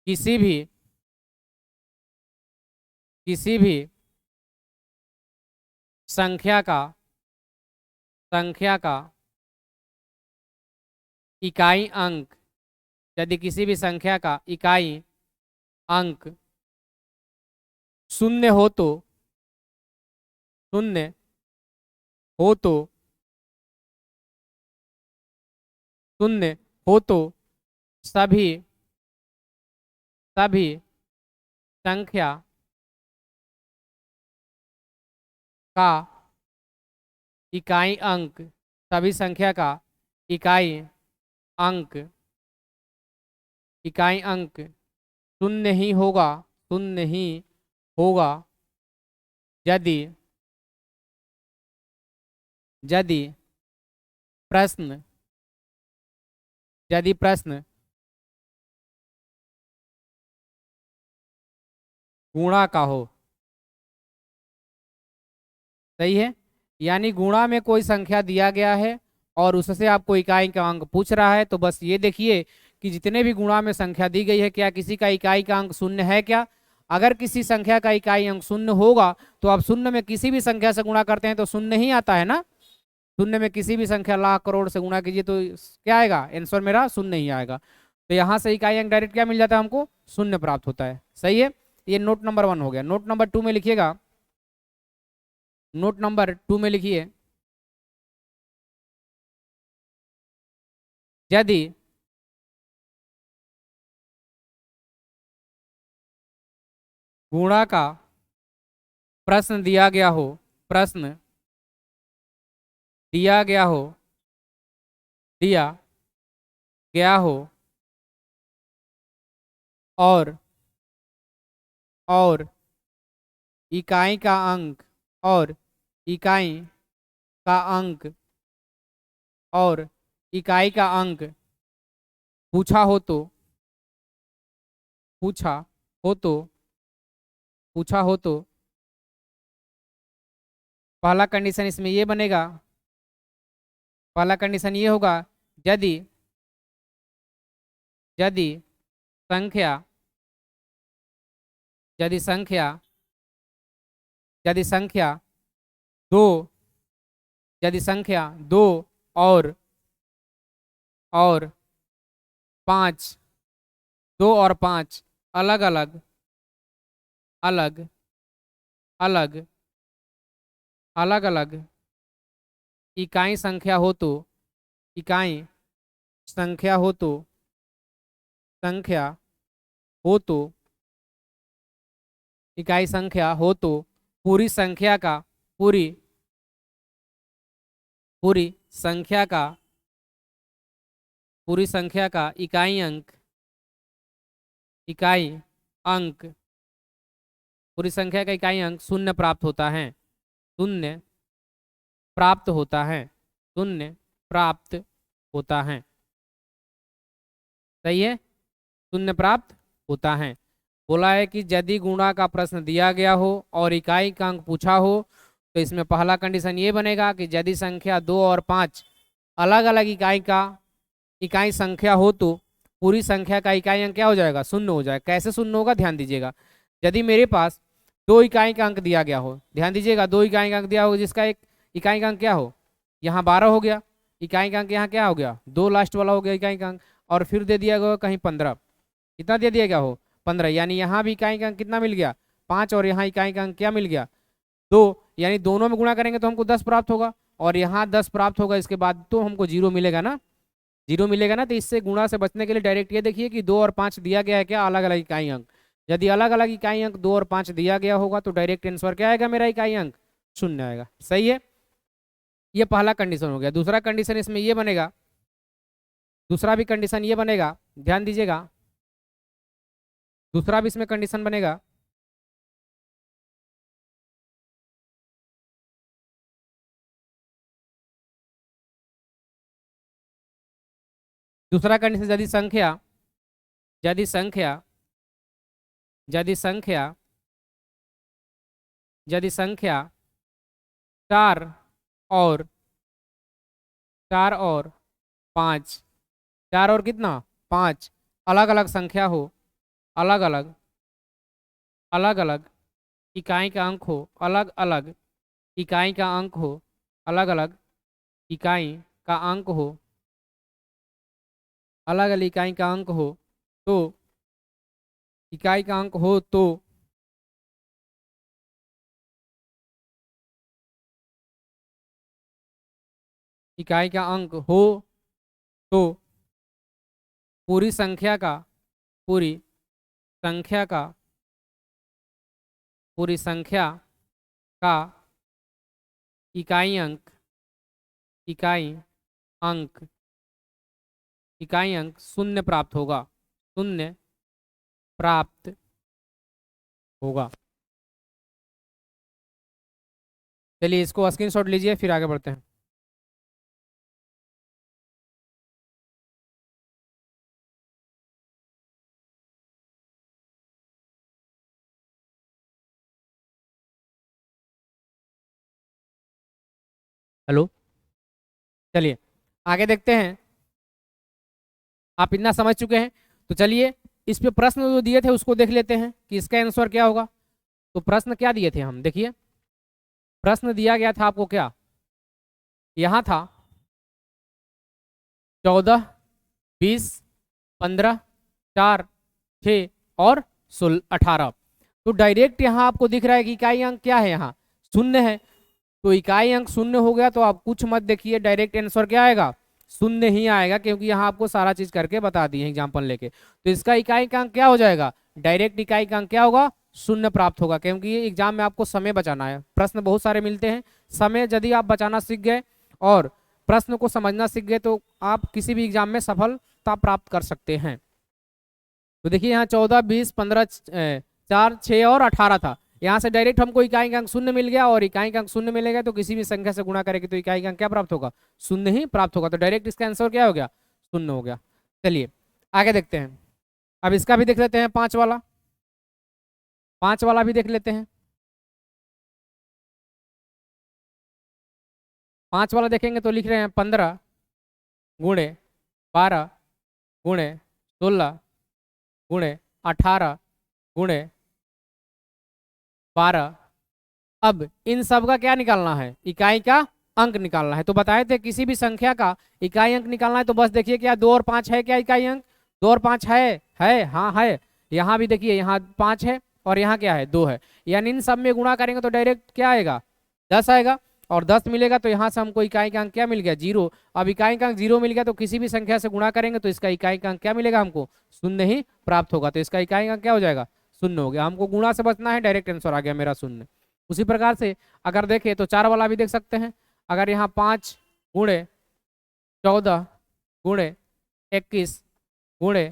किसी भी किसी भी संख्या का इकाई अंक, यदि किसी भी संख्या का इकाई अंक शून्य हो तो शून्य हो तो शून्य हो तो सभी सभी संख्या का इकाई अंक, सभी संख्या का इकाई अंक इकाई अंक शून्य ही होगा, शून्य ही होगा यदि यदि प्रश्न यदि प्रश्न गुणा का हो, सही है। यानी गुणा में कोई संख्या दिया गया है और उससे आपको इकाई का अंक पूछ रहा है, तो बस ये देखिए कि जितने भी गुणा में संख्या दी गई है क्या किसी का इकाई का अंक शून्य है क्या। अगर किसी संख्या का इकाई अंक शून्य होगा तो आप शून्य में किसी भी संख्या से गुणा करते हैं तो शून्य ही आता है ना। शून्य में किसी भी संख्या लाख करोड़ से गुणा कीजिए तो क्या आएगा, आंसर मेरा शून्य ही आएगा। तो यहाँ से इकाई अंक डायरेक्ट क्या मिल जाता है, हमको शून्य प्राप्त होता है, सही है। ये नोट नंबर 1 हो गया। नोट नंबर 2 में लिखिएगा, नोट नंबर 2 में लिखिए, यदि गुणा का प्रश्न दिया गया हो, प्रश्न दिया गया हो दिया गया हो और और इकाई का अंक और इकाई का अंक और इकाई का अंक पूछा हो तो पूछा हो तो पूछा हो तो पहला कंडीशन इसमें ये बनेगा, पहला कंडीशन ये होगा, यदि यदि संख्या यदि संख्या यदि संख्या दो यदि संख्या 2 और 5, 2 और 5 अलग अलग अलग अलग अलग अलग इकाई संख्या हो तो इकाई संख्या हो तो संख्या हो तो इकाई संख्या हो तो पूरी संख्या का पूरी पूरी संख्या का पूरी संख्या का इकाई अंक पूरी संख्या का इकाई अंक शून्य प्राप्त होता है। शून्य प्राप्त होता है। शून्य प्राप्त होता है। सही है, शून्य प्राप्त होता है। बोला है कि यदि गुणा का प्रश्न दिया गया हो और इकाई का अंक पूछा हो तो इसमें पहला कंडीशन ये बनेगा कि यदि संख्या 2 और 5 अलग अलग इकाई संख्या हो तो पूरी संख्या का इकाई अंक क्या हो जाएगा, शून्य हो जाएगा। कैसे शून्य होगा, ध्यान दीजिएगा। यदि मेरे पास 2 इकाई का अंक दिया गया हो, ध्यान दीजिएगा, 2 इकाई का अंक दिया हो जिसका एक इकाई का अंक क्या हो, यहाँ 12 हो गया, इकाई का अंक यहाँ क्या हो गया, 2 लास्ट वाला हो गया इकाई का अंक, और फिर दे दिया गया कहीं 15, कितना दे दिया गया हो 15, यानी यहाँ भी इकाई का अंक कितना मिल गया 5 और यहाँ इकाई का अंक क्या मिल गया 2, यानी दोनों में गुणा करेंगे तो हमको 10 प्राप्त होगा और यहाँ 10 प्राप्त होगा। इसके बाद तो हमको 0 मिलेगा ना, 0 मिलेगा ना। तो इससे गुणा से बचने के लिए डायरेक्ट ये देखिए कि 2 और 5 दिया गया है क्या, अलग अलग इकाई अंक। यदि अलग अलग इकाई अंक 2 और 5 दिया गया होगा तो डायरेक्ट आंसर क्या आएगा, मेरा इकाई अंक शून्य आएगा। सही है, ये पहला कंडीशन हो गया। दूसरा कंडीशन इसमें ये बनेगा, दूसरा भी कंडीशन ये बनेगा, ध्यान दीजिएगा, दूसरा भी इसमें कंडीशन बनेगा, दूसरा कंडीशन यदि संख्या यदि संख्या यदि संख्या यदि संख्या 4 और 5, 4 और कितना 5 अलग अलग संख्या हो, अलग अलग इकाई का अंक हो, अलग अलग इकाई का अंक हो, अलग अलग इकाई का अंक हो, अलग अलग इकाई का अंक हो तो इकाई का अंक हो तो इकाई का अंक हो तो पूरी संख्या का पूरी संख्या का पूरी संख्या का इकाई अंक शून्य प्राप्त होगा, शून्य प्राप्त होगा। चलिए इसको स्क्रीनशॉट लीजिए, फिर आगे बढ़ते हैं। हेलो, चलिए आगे देखते हैं। आप इतना समझ चुके हैं तो चलिए इस पे प्रश्न जो दिए थे उसको देख लेते हैं कि इसका आंसर क्या होगा। तो प्रश्न क्या दिए थे हम, देखिए प्रश्न दिया गया था आपको क्या, यहाँ था 14, 20, 15, 4, 6 और 18। तो डायरेक्ट यहाँ आपको दिख रहा है कि इकाई अंक क्या है, यहाँ शून्य है। तो इकाई अंक शून्य हो गया तो आप कुछ मत देखिए, डायरेक्ट आंसर क्या आएगा, शून्य ही आएगा, क्योंकि यहाँ आपको सारा चीज करके बता दिए एग्जाम्पल लेके। तो इसका इकाई का अंक क्या हो जाएगा, डायरेक्ट इकाई का अंक क्या होगा, शून्य प्राप्त होगा, क्योंकि ये एग्जाम में आपको समय बचाना है। प्रश्न बहुत सारे मिलते हैं, समय यदि आप बचाना सीख गए और प्रश्न को समझना सीख गए तो आप किसी भी एग्जाम में सफलता प्राप्त कर सकते हैं। तो देखिए यहाँ 14, 20, 15, 4, 6 और 18 था। यहाँ से डायरेक्ट हमको इकाई का अंक शून्य मिल गया और इकाई का अंक शून्य मिलेगा तो किसी भी संख्या से गुणा करेगी तो इकाई का अंक क्या प्राप्त होगा, शून्य ही प्राप्त होगा। तो डायरेक्ट इसका आंसर क्या हो गया, शून्य हो गया। चलिए आगे देखते हैं। अब इसका भी देख लेते हैं, 5 वाला भी देख लेते हैं। 5 वाला देखेंगे तो लिख रहे हैं 15 गुणे 12 गुणे 16 गुणे 18 गुणे 12। अब इन सब का क्या निकालना है, इकाई का अंक निकालना है। तो बताए थे किसी भी संख्या का इकाई अंक निकालना है तो बस देखिए क्या 2 और 5 है क्या इकाई अंक, 2 और 5 है, हाँ है। यहाँ भी देखिए यहाँ 5 है और यहाँ क्या है 2 है, यानी इन सब में गुणा करेंगे तो डायरेक्ट क्या आएगा 10 आएगा। और 10 मिलेगा तो यहाँ से हमको इकाई का अंक क्या मिल गया, 0। अब इकाई का अंक 0 मिल गया तो किसी भी संख्या से गुणा करेंगे तो इसका इकाई का अंक क्या मिलेगा हमको, 0 ही प्राप्त होगा। तो इसका इकाई का अंक क्या हो जाएगा, 0 हो गया। हमको गुणा से बचना है, डायरेक्ट आंसर आ गया मेरा 0। उसी प्रकार से अगर देखें तो 4 वाला भी देख सकते हैं। अगर यहाँ 5 गुणे 14 गुणे 21 गुणे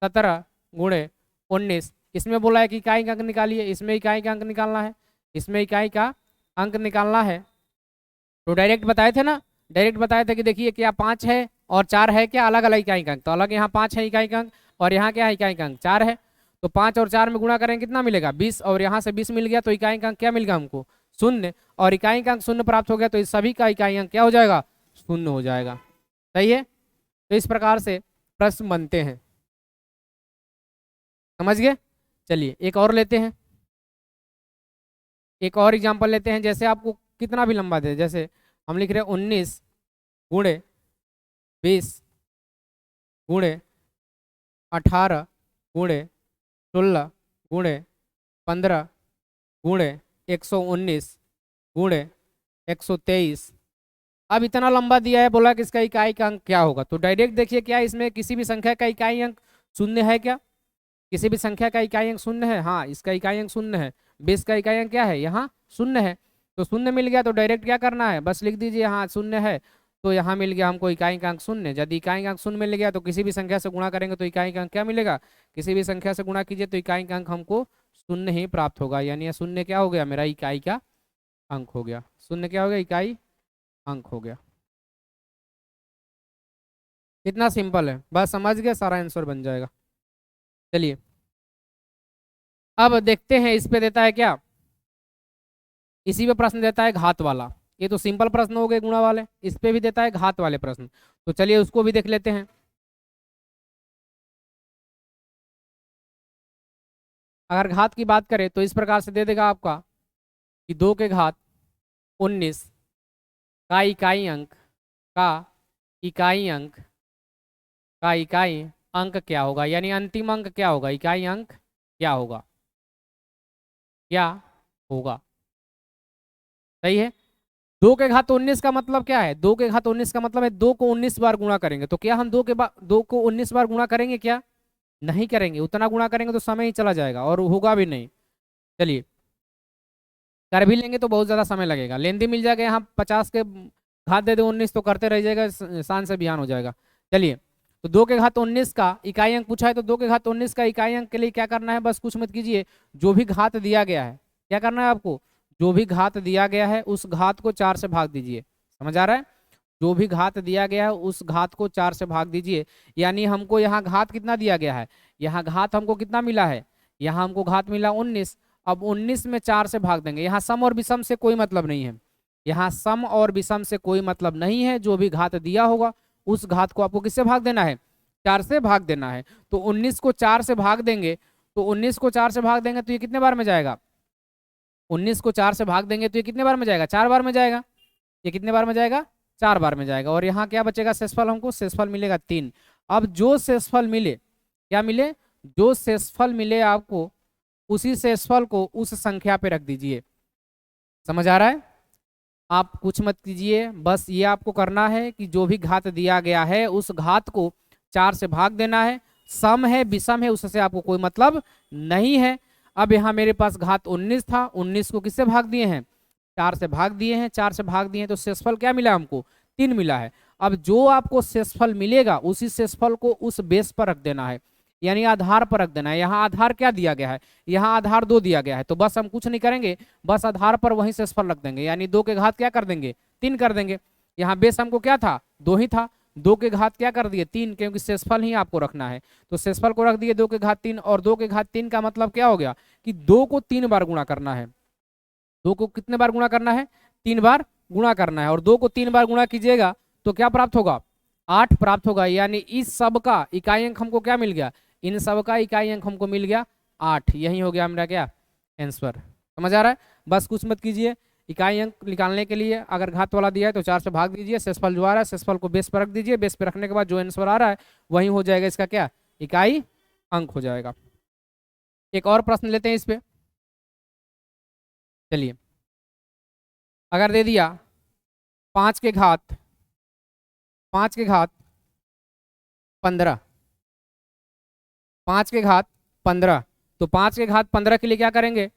17 गुणे 19, इसमें बोला है कि इकाई का अंक निकालिए, इसमें इकाई का अंक निकालना है, इसमें इकाई का अंक निकालना है। तो डायरेक्ट बताए थे ना, डायरेक्ट बताए थे कि देखिए क्या 5 है और 4 है क्या, अलग अलग इकाई का अंक। तो अलग यहाँ 5 है इकाई का अंक और यहाँ क्या है इकाई का अंक 4 है। तो 5 और 4 में गुणा करेंगे कितना मिलेगा, 20, और यहाँ से 20 मिल गया तो इकाई का अंक क्या मिल गया हमको, 0। और इकाई का अंक 0 प्राप्त हो गया तो इस सभी का इकाई अंक क्या हो जाएगा, 0 हो जाएगा। सही है। तो इस प्रकार से प्रश्न बनते हैं, समझ गए। चलिए एक और लेते हैं, एक और एग्जांपल लेते हैं। जैसे आपको कितना भी लंबा दे, जैसे हम लिख रहे हैं 19 गुणे 20 गुणे 18 गुणे 16 गुणे 15 गुणे 119 गुणे 123। अब इतना लंबा दिया है, बोला कि इसका इकाई का अंक क्या होगा। तो डायरेक्ट देखिए क्या इसमें किसी भी संख्या का इकाई अंक 0 है क्या, किसी भी संख्या का इकाई अंक 0 है, हाँ इसका इकाई अंक 0 है। 20 का इकाई अंक क्या है, यहाँ 0 है। तो 0 मिल गया तो डायरेक्ट क्या करना है, बस लिख दीजिए यहाँ 0 है तो यहाँ मिल गया हमको इकाई का अंक 0। यदि इकाई का अंक 0 मिल गया तो किसी भी संख्या से गुणा करेंगे तो इकाई का अंक क्या मिलेगा, किसी भी संख्या से गुणा कीजिए तो इकाई का अंक हमको 0 ही प्राप्त होगा। यानी 0 क्या हो गया, मेरा इकाई का अंक हो गया। 0 क्या हो गया, इकाई अंक हो गया। कितना सिंपल है, बस समझ गए, सारा आंसर बन जाएगा। चलिए अब देखते हैं इस पे देता है क्या, इसी पे प्रश्न देता है घात वाला। ये तो सिंपल प्रश्न हो गए गुणा वाले, इस पे भी देता है घात वाले प्रश्न। तो चलिए उसको भी देख लेते हैं। अगर घात की बात करें तो इस प्रकार से दे देगा आपका कि 2 के घात 19 का इकाई अंक का इकाई अंक का इकाई अंक क्या होगा, यानी अंतिम अंक क्या होगा, इकाई अंक क्या होगा, क्या होगा। सही है। 2 के घात 19 का मतलब क्या है, 2 के घात 19 का मतलब है 2 को 19 बार गुणा करेंगे। तो क्या हम 2 को 19 बार गुणा करेंगे क्या, नहीं करेंगे। उतना गुणा करेंगे तो समय ही चला जाएगा और होगा भी नहीं। चलिए कर भी लेंगे तो बहुत ज़्यादा समय लगेगा, लेंदी मिल जाएगा। यहाँ 50 के घात दे दो 19 तो करते रह जाएगा, शान से बिहान हो जाएगा। चलिए तो 2 के घात 19 का इकाई अंक पूछा है तो 2 के घात 19 का इकाई अंक के लिए क्या करना है, बस कुछ मत कीजिए, जो भी घात दिया गया है क्या करना है आपको, जो भी घात दिया गया है उस घात को 4 से भाग दीजिए। समझ आ रहा है, जो भी घात दिया गया है उस घात को 4 से भाग दीजिए। यानी हमको यहाँ घात कितना दिया गया है, यहाँ घात हमको कितना मिला है, यहाँ हमको घात मिला 19। अब 19 में 4 से भाग देंगे। यहाँ सम और विषम से कोई मतलब नहीं है, यहाँ सम और विषम से कोई मतलब नहीं है। जो भी घात दिया होगा उस घात को आपको किससे भाग देना है, 4 से भाग देना है। तो 19 को 4 से भाग देंगे, तो 19 को 4 से भाग देंगे तो ये कितने बार में जाएगा, 19 को 4 से भाग देंगे तो ये कितने बार में जाएगा, 4 बार में जाएगा। ये कितने बार में जाएगा, 4 बार में जाएगा। और यहाँ क्या बचेगा शेषफल, हमको शेषफल मिलेगा 3। अब जो शेषफल मिले, क्या मिले, जो शेषफल मिले आपको उसी शेषफल को उस संख्या पे रख दीजिए। समझ आ रहा है, आप कुछ मत कीजिए, बस ये आपको करना है कि जो भी घात दिया गया है उस घात को 4 से भाग देना है। सम है विषम है उससे आपको कोई मतलब नहीं है। अब यहाँ मेरे पास घात 19 था, 19 को किससे भाग दिए हैं, 4 से भाग दिए हैं। 4 से भाग दिए हैं तो शेषफल क्या मिला हमको, 3 मिला है। अब जो आपको शेषफल मिलेगा उसी शेषफल को उस बेस पर रख देना है, यानी आधार पर रख देना है। यहाँ आधार क्या दिया गया है, यहाँ आधार 2 दिया गया है। तो बस हम कुछ नहीं करेंगे, बस आधार पर वहीं शेषफल रख देंगे, यानी 2 के घात क्या कर देंगे, 3 कर देंगे। यहाँ बेस हमको क्या था, 2 ही था, 2 के घात क्या कर दिए, 3, क्योंकि शेषफल ही आपको रखना है। तो शेषफल को रख दिए 2 के घात 3, और 2 के घात 3 का मतलब क्या हो गया कि 2 को 3 बार गुणा करना है। 2 को कितने बार गुणा करना है, 3 बार गुणा करना है। और 2 को 3 बार गुणा कीजिएगा तो क्या प्राप्त होगा, 8 प्राप्त होगा। यानी इस सब का इकाई अंक हमको क्या मिल गया, इन सब का इकाई अंक हमको मिल गया 8। यही हो गया मेरा क्या आंसर। समझ आ रहा है, बस कुछ मत कीजिए। इकाई अंक निकालने के लिए अगर घात वाला दिया है तो 4 से भाग दीजिए, शेषफल जो आ रहा है शेषफल को बेस पर रख दीजिए। बेस पर रखने के बाद जो आंसर आ रहा है वही हो जाएगा इसका क्या, इकाई अंक हो जाएगा। एक और प्रश्न लेते हैं इस पे। चलिए अगर दे दिया 5 के घात 15, 5 के घात 15। तो 5 के घात 15 के लिए क्या करेंगे,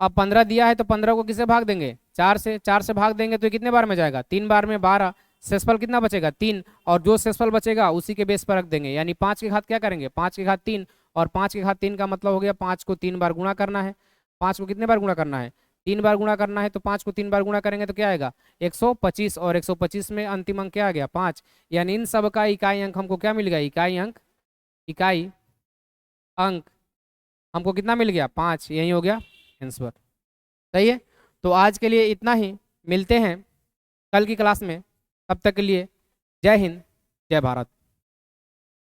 अब 15 दिया है तो 15 को किससे भाग देंगे, 4 से। 4 से भाग देंगे तो ये कितने बार में जाएगा, 3 बार में 12, शेषफल कितना बचेगा 3, और जो शेषफल बचेगा उसी के बेस पर रख देंगे। यानी 5 के घात क्या करेंगे, 5 के घात 3, और 5 के घात 3 का मतलब हो गया 5 को 3 बार गुणा करना है। 5 को कितने बार गुणा करना है, 3 बार गुणा करना है। तो 5 को 3 बार गुणा करेंगे तो क्या आएगा 125, और 125 में अंतिम अंक क्या आ गया 5। यानी इन सब का इकाई अंक हमको क्या मिल गया, इकाई अंक हमको कितना मिल गया 5। यही हो गया आंसर। सही है। तो आज के लिए इतना ही, मिलते हैं कल की क्लास में। तब तक के लिए जय हिंद, जय भारत।